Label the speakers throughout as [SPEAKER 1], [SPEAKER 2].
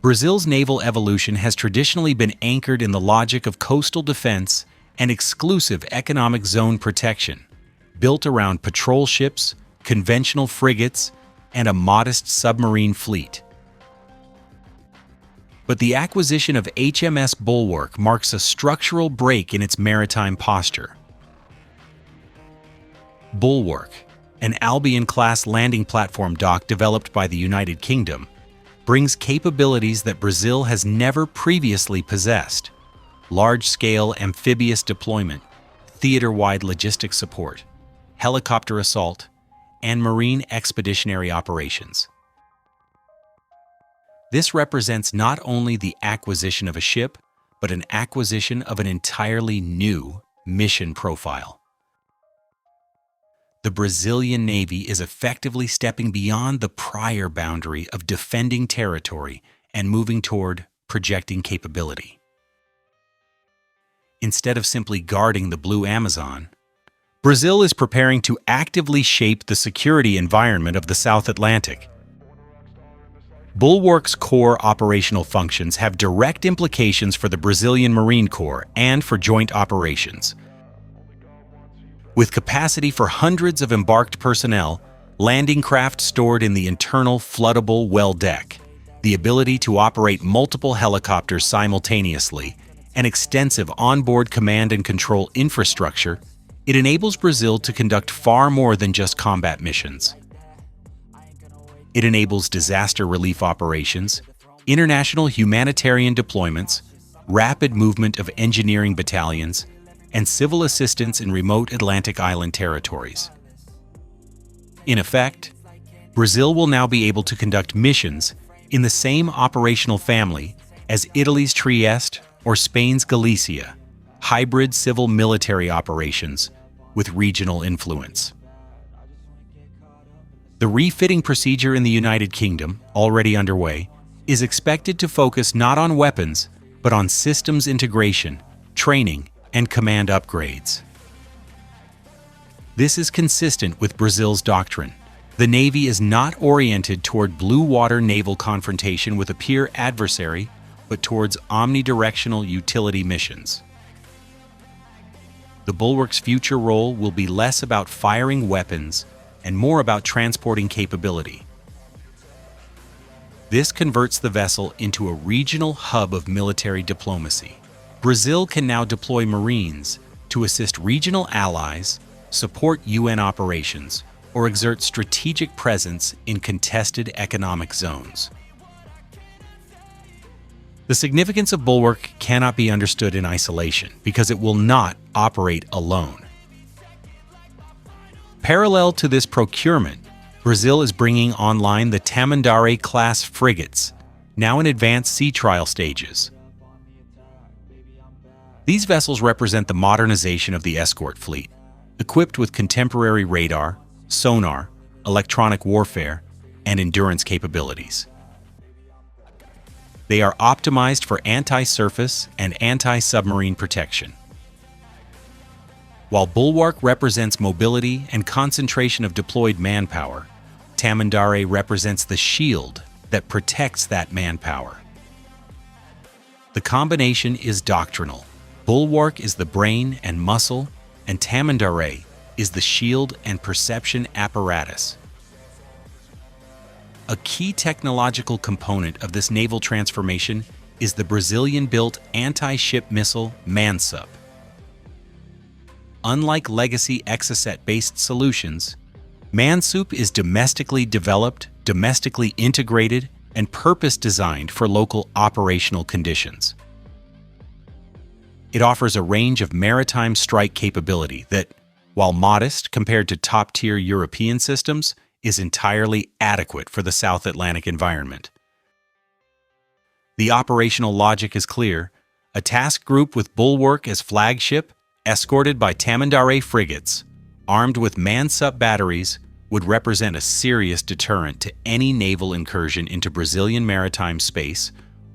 [SPEAKER 1] Brazil's naval evolution has traditionally been anchored in the logic of coastal defense and exclusive economic zone protection, built around patrol ships, conventional frigates, and a modest submarine fleet. But the acquisition of HMS Bulwark marks a structural break in its maritime posture. Bulwark, an Albion-class landing platform dock developed by the United Kingdom, brings capabilities that Brazil has never previously possessed: large-scale amphibious deployment, theater-wide logistics support, helicopter assault, and marine expeditionary operations. This represents not only the acquisition of a ship, but an acquisition of an entirely new mission profile. The Brazilian Navy is effectively stepping beyond the prior boundary of defending territory and moving toward projecting capability. Instead of simply guarding the Blue Amazon, Brazil is preparing to actively shape the security environment of the South Atlantic. Bulwark's core operational functions have direct implications for the Brazilian Marine Corps and for joint operations. With capacity for hundreds of embarked personnel, landing craft stored in the internal floodable well deck, the ability to operate multiple helicopters simultaneously, and extensive onboard command and control infrastructure, it enables Brazil to conduct far more than just combat missions. It enables disaster relief operations, international humanitarian deployments, rapid movement of engineering battalions, and civil assistance in remote Atlantic island territories. In effect, Brazil will now be able to conduct missions in the same operational family as Italy's Trieste or Spain's Galicia, hybrid civil-military operations with regional influence. The refitting procedure in the United Kingdom, already underway, is expected to focus not on weapons, but on systems integration, training, and command upgrades. This is consistent with Brazil's doctrine. The Navy is not oriented toward blue water naval confrontation with a peer adversary, but towards omnidirectional utility missions. The Bulwark's future role will be less about firing weapons and more about transporting capability. This converts the vessel into a regional hub of military diplomacy. Brazil can now deploy Marines to assist regional allies, support UN operations, or exert strategic presence in contested economic zones. The significance of Bulwark cannot be understood in isolation because it will not operate alone. Parallel to this procurement, Brazil is bringing online the Tamandaré-class frigates, now in advanced sea trial stages. These vessels represent the modernization of the escort fleet, equipped with contemporary radar, sonar, electronic warfare, and endurance capabilities. They are optimized for anti-surface and anti-submarine protection. While Bulwark represents mobility and concentration of deployed manpower, Tamandaré represents the shield that protects that manpower. The combination is doctrinal. Bulwark is the brain and muscle, and Tamandaré is the shield and perception apparatus. A key technological component of this naval transformation is the Brazilian-built anti-ship missile MANSUP. Unlike legacy Exocet-based solutions, MANSUP is domestically developed, domestically integrated, and purpose-designed for local operational conditions. It offers a range of maritime strike capability that, while modest compared to top-tier European systems, is entirely adequate for the South Atlantic environment. The operational logic is clear: a task group with Bulwark as flagship, escorted by Tamandaré frigates, armed with MANSUP batteries, would represent a serious deterrent to any naval incursion into Brazilian maritime space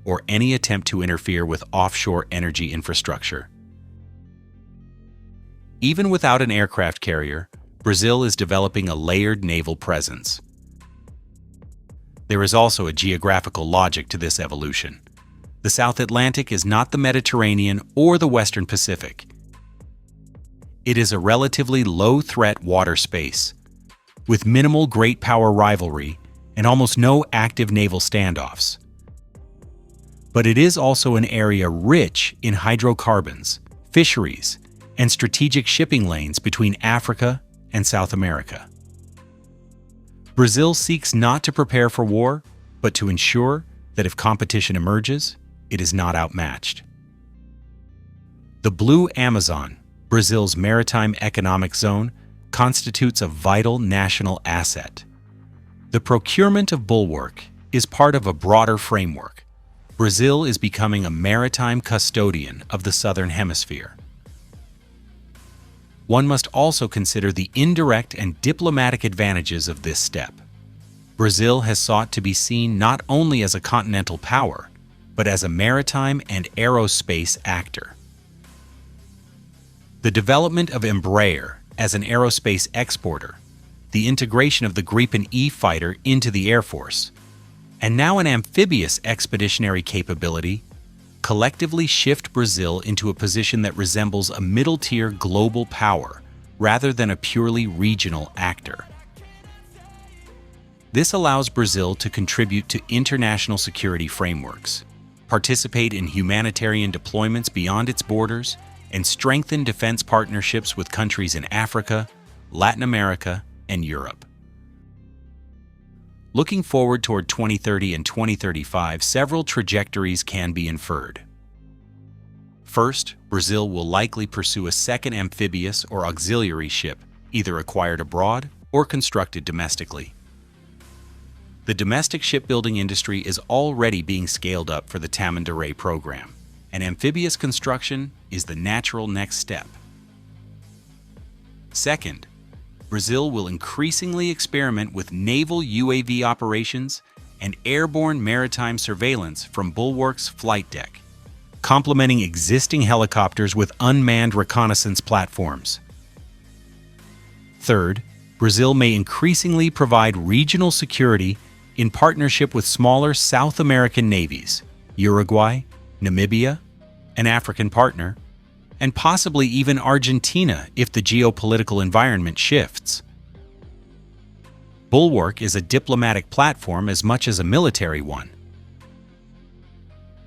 [SPEAKER 1] or any attempt to interfere with offshore energy infrastructure. Even without an aircraft carrier, Brazil is developing a layered naval presence. There is also a geographical logic to this evolution. The South Atlantic is not the Mediterranean or the Western Pacific. It is a relatively low-threat water space, with minimal great power rivalry and almost no active naval standoffs. But it is also an area rich in hydrocarbons, fisheries, and strategic shipping lanes between Africa and South America. Brazil seeks not to prepare for war, but to ensure that if competition emerges, it is not outmatched. The Blue Amazon, Brazil's maritime economic zone, constitutes a vital national asset. The procurement of Bulwark is part of a broader framework. Brazil is becoming a maritime custodian of the Southern Hemisphere. One must also consider the indirect and diplomatic advantages of this step. Brazil has sought to be seen not only as a continental power, but as a maritime and aerospace actor. The development of Embraer as an aerospace exporter, the integration of the Gripen E fighter into the Air Force, and now an amphibious expeditionary capability, collectively shift Brazil into a position that resembles a middle-tier global power rather than a purely regional actor. This allows Brazil to contribute to international security frameworks, participate in humanitarian deployments beyond its borders, and strengthen defense partnerships with countries in Africa, Latin America, and Europe. Looking forward toward 2030 and 2035, several trajectories can be inferred. First, Brazil will likely pursue a second amphibious or auxiliary ship, either acquired abroad or constructed domestically. The domestic shipbuilding industry is already being scaled up for the Tamandaré program, and amphibious construction is the natural next step. Second, Brazil will increasingly experiment with naval UAV operations and airborne maritime surveillance from Bulwark's flight deck, complementing existing helicopters with unmanned reconnaissance platforms. Third, Brazil may increasingly provide regional security in partnership with smaller South American navies, Uruguay, Namibia, an African partner, and possibly even Argentina if the geopolitical environment shifts. Bulwark is a diplomatic platform as much as a military one.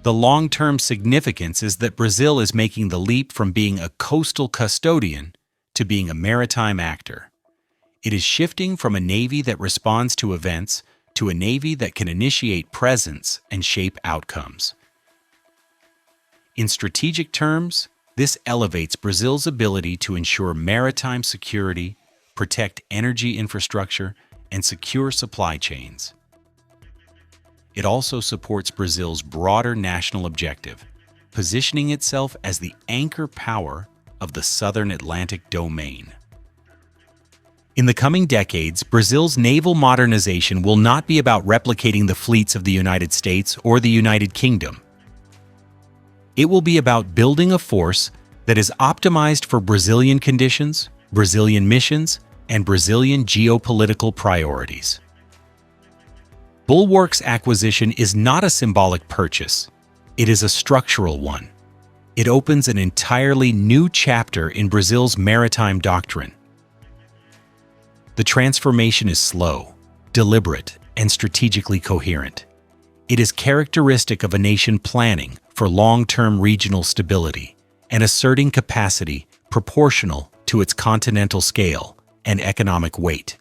[SPEAKER 1] The long-term significance is that Brazil is making the leap from being a coastal custodian to being a maritime actor. It is shifting from a navy that responds to events to a navy that can initiate presence and shape outcomes. In strategic terms, this elevates Brazil's ability to ensure maritime security, protect energy infrastructure, and secure supply chains. It also supports Brazil's broader national objective, positioning itself as the anchor power of the Southern Atlantic domain. In the coming decades, Brazil's naval modernization will not be about replicating the fleets of the United States or the United Kingdom. It will be about building a force that is optimized for Brazilian conditions, Brazilian missions, and Brazilian geopolitical priorities. Bulwark's acquisition is not a symbolic purchase. It is a structural one. It opens an entirely new chapter in Brazil's maritime doctrine. The transformation is slow, deliberate, and strategically coherent. It is characteristic of a nation planning for long-term regional stability and asserting capacity proportional to its continental scale and economic weight.